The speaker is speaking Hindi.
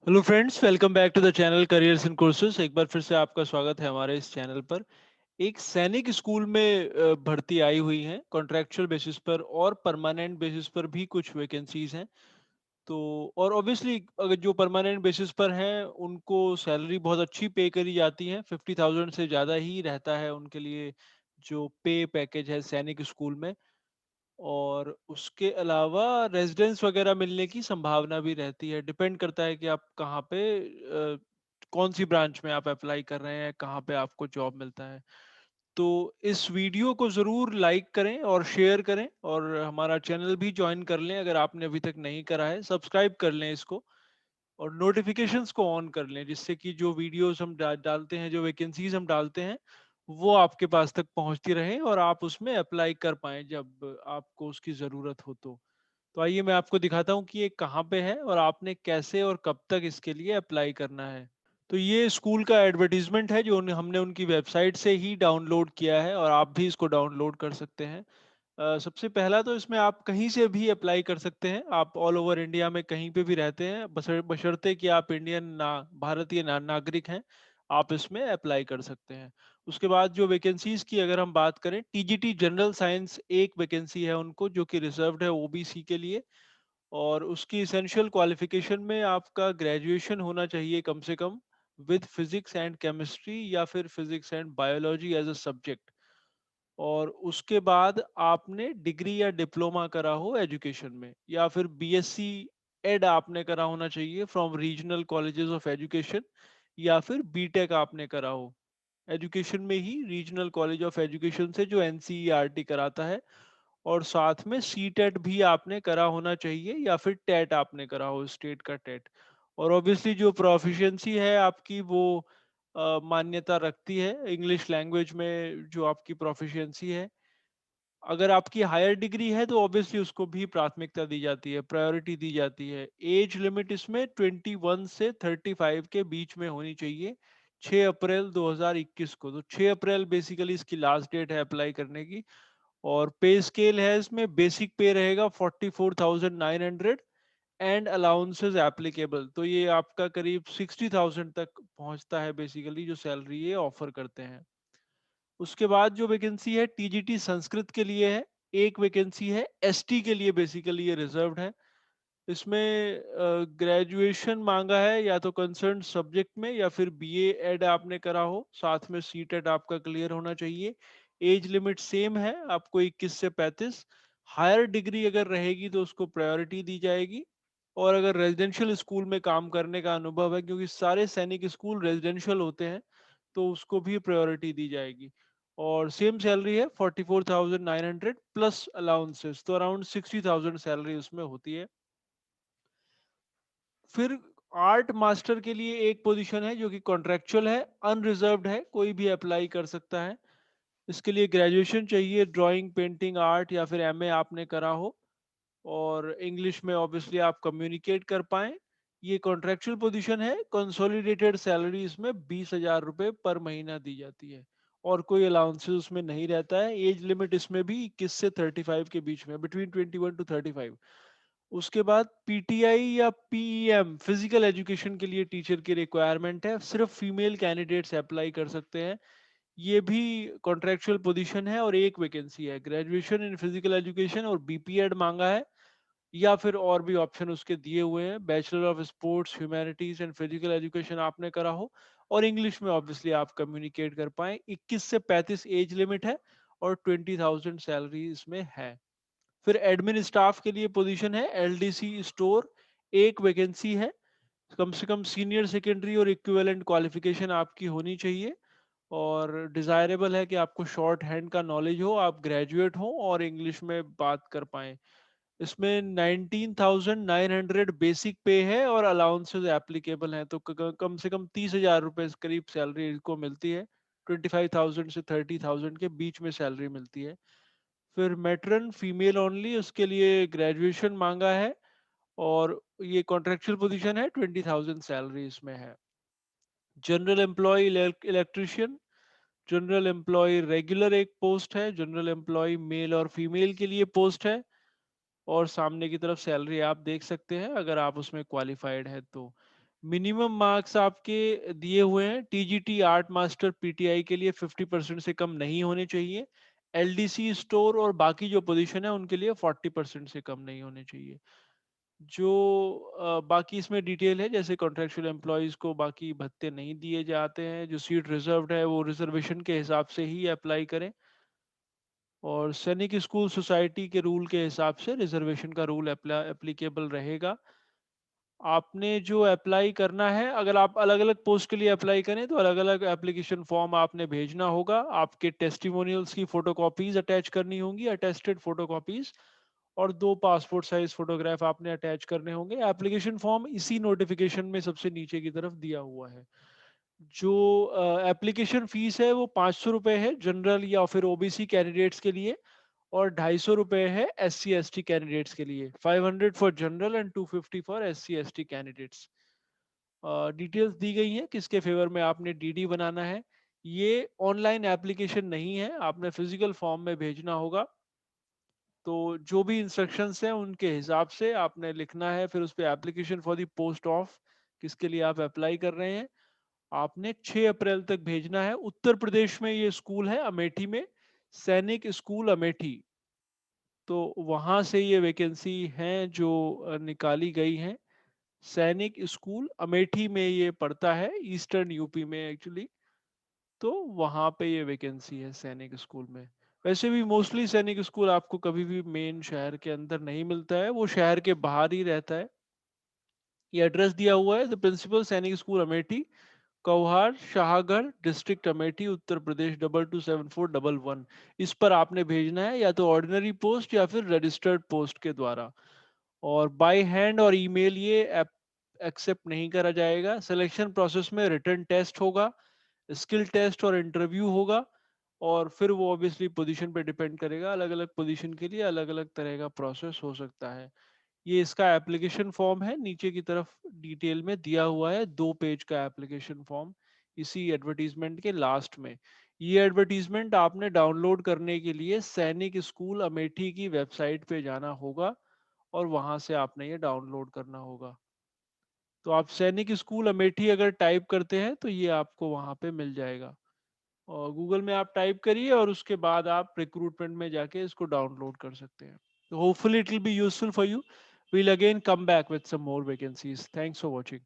Hello friends, welcome back to the channel careers in courses. एक बार फिर से आपका स्वागत है हमारे इस चैनल पर। एक सैनिक स्कूल में भर्ती आई हुई है कॉन्ट्रैक्चुअल बेसिस पर और परमानेंट बेसिस पर भी कुछ वैकेंसीज हैं। तो और ऑब्वियसली अगर जो परमानेंट बेसिस पर हैं उनको सैलरी बहुत अच्छी पे करी जाती है, 50,000 से ज़्यादा ही रहता है उनके लिए जो पे पैकेज है सैनिक स्कूल में। और उसके अलावा रेज़िडेंस वग़ैरह मिलने की संभावना भी रहती है। डिपेंड करता है कि आप कहाँ पे कौन-सी ब्रांच में आप अप्लाई कर रहे हैं, कहाँ पे आपको जॉब मिलता है। तो इस वीडियो को ज़रूर लाइक करें और शेयर करें और हमारा चैनल भी जॉइन कर लें अगर आपने अभी तक नहीं करा है। सब्सक्राइब कर लें इसको और नोटिफ़िकेशंस को ऑन कर लें जिससे कि जो वीडियोज़ हम डालते हैं, जो वैकेंसीज़ हम डालते हैं, वो आपके पास तक पहुँचती रहें और आप उसमें अप्लाई कर पाएँ जब आपको उसकी ज़रूरत हो तो। तो आइए मैं आपको दिखाता हूँ कि ये कहाँ पे है और आपने कैसे और कब तक इसके लिए अप्लाई करना है। तो ये स्कूल का एडवर्टाइज़मेंट है जो हमने उनकी वेबसाइट से ही डाउनलोड किया है और आप भी इसको डाउनलोड कर सकते हैं। सबसे पहला तो इसमें आप कहीं से भी अप्लाई कर सकते हैं। आप ऑल ओवर इंडिया में कहीं पे भी रहते हैं, बशर्ते कि आप इंडियन भारतीय नागरिक हैं, आप इसमें अप्लाई कर सकते हैं। उसके बाद जो वैकेंसीज़ की अगर हम बात करें, टीजीटी जनरल साइंस एक वैकेंसी है उनको जो कि रिज़र्व्ड है ओबीसी के लिए। और उसकी एसेंशियल क्वालिफ़िकेशन में आपका ग्रेजुएशन होना चाहिए कम से come with physics and chemistry या फिर physics and biology as a subject. और उसके बाद आपने डिग्री या डिप्लोमा करा हो एजुकेशन में या फिर बीएससी एड आपने करा होना चाहिए from regional colleges of education या फिर बीटेक आपने करा हो एजुकेशन में ही रीजनल कॉलेज ऑफ एजुकेशन से जो एनसीईआरटी कराता है। और साथ में सीटेट भी आपने करा होना चाहिए या फिर टेट आपने करा हो, स्टेट का टेट। और ऑब्वियसली जो प्रोफिशिएंसी है आपकी वो मान्यता रखती है इंग्लिश लैंग्वेज में जो आपकी प्रोफिशिएंसी है। अगर आपकी हायर डिग्री है तो ऑब्वियसली उसको भी प्राथमिकता दी जाती है, प्रायोरिटी दी जाती है। एज लिमिट इसमें 21 से 35 के बीच में होनी चाहिए 6 अप्रैल 2021 को। तो 6 अप्रैल बेसिकली इसकी लास्ट डेट है अप्लाई करने की। और पे स्केल है इसमें बेसिक पे रहेगा 44,900 एंड अलाउंसेस एप्लीकेबल। तो ये आपका करीब 60,000 तक पहुंचता है बेसिकली जो सैलरी ये ऑफर करते हैं। उसके बाद जो वैकेंसी है टीजीटी संस्कृत के लिए है, एक वैकेंसी है एसटी के लिए, बेसिकली ये रिजर्व्ड है। इसमें ग्रेजुएशन मांगा है या तो कंसर्न सब्जेक्ट में या फिर बीए एड आपने करा हो, साथ में सीटेट आपका क्लियर होना चाहिए। एज लिमिट सेम है आपको 21 से 35। हायर डिग्री अगर रहेगी तो उसको प्रायोरिटी दी जाएगी। और अगर रेजिडेंशियल स्कूल में काम करने का अनुभव है, क्योंकि सारे सैनिक स्कूल रेजिडेंशियल होते हैं, तो उसको भी प्रायोरिटी दी जाएगी। और सेम सैलरी है 44,900 प्लस अलाउंसेस, तो अराउंड 60,000 सैलरी उसमें होती है। फिर आर्ट मास्टर के लिए एक पोजीशन है जो कि कॉन्ट्रेक्चुअल है, अनरिजर्व्ड है, कोई भी अप्लाई कर सकता है। इसके लिए ग्रेजुएशन चाहिए, ड्राइंग, पेंटिंग, आर्ट या फिर एमए आपने करा हो और इंग्लिश में ऑब्वियसली आप कम्युनिकेट कर पाएँ। ये कॉन्ट्रेक्चुअल पोजीशन है, कंसोलिडेटेड सैलरी इसमें 20,000 रुपए पर महीना दी जाती है और कोई अलाउंसेस उसमें नहीं रहता है। एज लिमिट इसमें भी 21 से 35 के बीच में, बिटवीन 21 टू 35। उसके बाद पीटीआई या पीईएम फिजिकल एजुकेशन के लिए टीचर की रिक्वायरमेंट है, सिर्फ फीमेल कैंडिडेट्स अप्लाई कर सकते हैं। ये भी कॉन्ट्रेक्चुअल पोजीशन है और एक वैकेंसी है। ग्रेजुएशन इन फिजिकल एजुकेशन और बीपीएड मांगा है या फिर और भी ऑप्शन उसके दिए हुए हैं, bachelor of sports humanities and physical education आपने करा हो और इंग्लिश में ऑब्वियसली आप कम्युनिकेट कर पाए। 21 से 35 एज लिमिट है और 20,000 सैलरी इसमें है। फिर एडमिन स्टाफ के लिए पोजीशन है एलडीसी स्टोर, एक वैकेंसी है। कम से कम सीनियर सेकेंडरी और इक्विवेलेंट क्वालिफिकेशन आपकी होनी चाहिए और डिजायरेबल है कि आपको शॉर्ट हैंड का नॉलेज हो, आप ग्रेजुएट हो और इंग्लिश में बात कर पाएं। इसमें 19,900 बेसिक पे है और अलाउंसेस एप्लीकेबल हैं, तो कम से कम 30,000 रुपए करीब सैलरी को मिलती है। 25,000 से 30,000 के बीच में सैलरी मिलती है। फिर मैट्रन फीमेल ओनली, उसके लिए ग्रेजुएशन मांगा है और ये कॉन्ट्रेक्चुअल पोजीशन है, 20,000 सैलरी इसमें है। General employ electrician, general employ regular एक पोस्ट है, जनरल एम्प्लॉय मेल और फीमेल के लिए पोस्ट है। और सामने की तरफ सैलरी आप देख सकते हैं अगर आप उसमें क्वालिफाइड है तो। मिनिमम मार्क्स आपके दिए हुए हैं, टीजीटी आर्ट मास्टर पीटीआई के लिए 50% से कम नहीं होने चाहिए, एलडीसी स्टोर और बाकी जो पोजीशन है उनके लिए 40% से कम नहीं होने चाहिए। जो बाकी इसमें डिटेल है, जैसे कॉन्ट्रेक्चुअल एम्प्लॉयज को बाकी भत्ते नहीं दिए जाते हैं, जो सीट रिजर्व्ड है वो रिजर्वेशन के हिसाब से ही अप्लाई करें, और सैनिक स्कूल सोसाइटी के रूल के हिसाब से रिजर्वेशन का रूल एप्लीकेबल रहेगा। आपने जो अप्लाई करना है, अगर आप अलग अलग पोस्ट के लिए अप्लाई करें तो अलग अलग एप्लीकेशन फॉर्म आपने भेजना होगा। आपके टेस्टिमोनियल्स की फोटोकॉपीज अटैच करनी होंगी, अटेस्टेड फोटोकॉपीज, और 2 पासपोर्ट साइज फोटोग्राफ आपने अटैच करने होंगे। एप्लीकेशन फॉर्म इसी नोटिफिकेशन में सबसे नीचे की तरफ दिया हुआ है। जो एप्लीकेशन फीस है वो 500 रुपये है जनरल या फिर ओबीसी कैंडिडेट्स के लिए, और 250 रुपये है SC ST कैंडिडेट्स के लिए। 500 for general and 250 for SC ST candidates. Details दी गई हैं किसके फेवर में आपने डीडी बनाना है। ये ऑनलाइन एप्लीकेशन नहीं है, आपने फिजिकल फॉर्म में भेजना होगा। तो जो भी इंस्ट्रक्शंस हैं उनके हिसाब से आपने लिखना है, फिर उस पर application for the post of किसके लिए आप अप्लाई कर रहे हैं आपने 6 अप्रैल तक भेजना है। उत्तर प्रदेश में ये स्कूल है, अमेठी में, सैनिक स्कूल अमेठी। तो वहां से ये वैकेंसी हैं जो निकाली गई हैं। सैनिक स्कूल अमेठी में ये पड़ता है, ईस्टर्न यूपी में एक्चुअली। तो वहां पे ये वैकेंसी है सैनिक स्कूल में। वैसे भी मोस्टली सैनिक स्कूल आपको कभी भी मेन शहर के अंदर नहीं मिलता है, वो शहर के बाहर ही रहता है। ये एड्रेस दिया हुआ है, द प्रिंसिपल सैनिक स्कूल अमेठी, कौहार, शाहगढ़, डिस्ट्रिक्ट अमेठी, उत्तर प्रदेश 227411। इस पर आपने भेजना है, या तो ऑर्डिनरी पोस्ट या फिर रजिस्टर्ड पोस्ट के द्वारा। और बाय हैंड और ईमेल ये एक्सेप्ट नहीं करा जाएगा। सिलेक्शन प्रोसेस में रिटन टेस्ट होगा, स्किल टेस्ट और इंटरव्यू होगा, और फिर वो ऑब्वियसली पोजीशन पे डिपेंड करेगा, अलग अलग पोजीशन के लिए अलग अलग तरह का प्रोसेस हो सकता है। ये इसका एप्लीकेशन फॉर्म है, नीचे की तरफ डिटेल में दिया हुआ है, 2 पेज का एप्लीकेशन फॉर्म इसी एडवर्टीजमेंट के लास्ट में। ये एडवर्टीजमेंट आपने डाउनलोड करने के लिए सैनिक स्कूल अमेठी की वेबसाइट पे जाना होगा, और वहां से आपने ये डाउनलोड करना होगा। तो आप सैनिक स्कूल अमेठी अगर टाइप करते हैं तो ये आपको वहां पे मिल जाएगा, और गूगल में आप टाइप करिए और उसके बाद आप रिक्रूटमेंट में जाके इसको डाउनलोड कर सकते हैं। तो hopefully it will be useful for you. We'll again come back with some more vacancies. Thanks for watching.